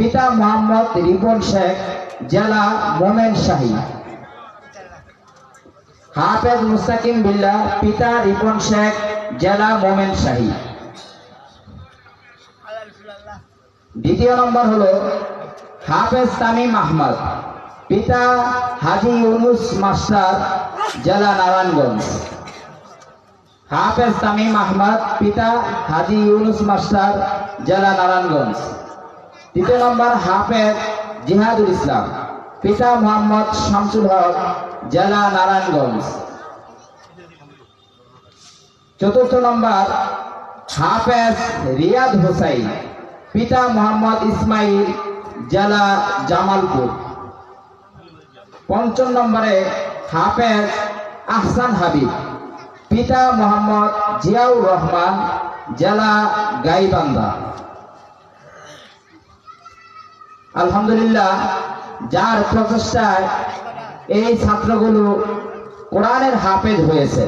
পিতা মোহাম্মদ রিপন শেখ, জেলা মোমেনশাহী। হাফেজ মুস্তাকিম বিল্লাহ, পিতা রিপন শেখ, জেলা মোমেনশাহী। দ্বিতীয় নম্বর হলো হাফেজ তামিম আহমদ, পিতা হাজি ইউনুস মাস্টার, জেলা নারায়ণগঞ্জ। হাফেজ তামিম আহমদ, পিতা হাজি ইউনুস মাস্টার, জেলা নারায়ণগঞ্জ। তৃতীয় নম্বর হাফেজ জিহাদুল ইসলাম, পিতা মোহাম্মদ শামসুল হক, জেলা নারায়ণগঞ্জ। চতুর্থ নম্বর হাফেজ রিয়াদ হোসাইন, পিতা মোহাম্মদ ইসমাইল, জেলা জামালপুর। পঞ্চম নম্বরে হাফেজ আহসান হাবিব, পিতা মোহাম্মদ জিয়াউর রহমান, জেলা গাইবান্ধা। আলহামদুলিল্লাহ, যার প্রচেষ্টায় এই ছাত্রগুলো কোরআনের হাফেজ হয়েছে,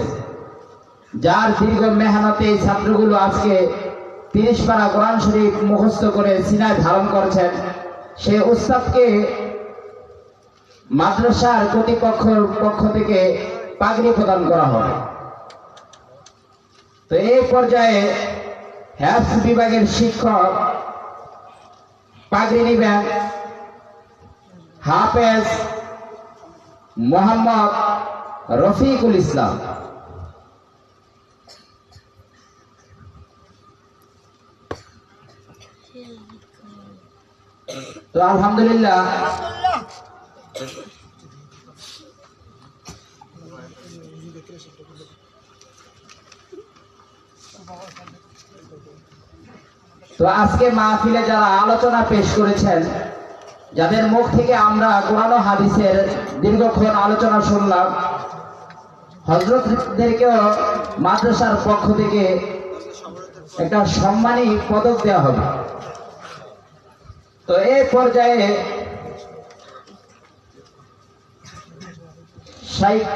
যার দীর্ঘ মেহনতে এই ছাত্রগুলো আজকে 30 পারা কোরআন শরীফ মুখস্থ করে সিনায় ধারণ করেছেন, সে উস্তাদকে মাদ্রাসার কর্তৃপক্ষের পক্ষ থেকে পাগড়ি প্রদান করা হয়। তো এই পর্যায়ে হেফজ বিভাগের শিক্ষক পাগড়ি নিবেন হাফেজ মোহাম্মদ রফিকুল ইসলাম। তো আলহামদুলিল্লাহ, তো আজকে মাহফিলে যারা আলোচনা পেশ করেছেন, যাদের মুখ থেকে আমরা কোরআন ও হাদিসের দীর্ঘক্ষণ আলোচনা শুনলাম, হযরতদেরকেও মাদ্রাসার পক্ষ থেকে একটা সম্মানী পদক দেওয়া হবে। তো এই পর্যায়ে শাইখ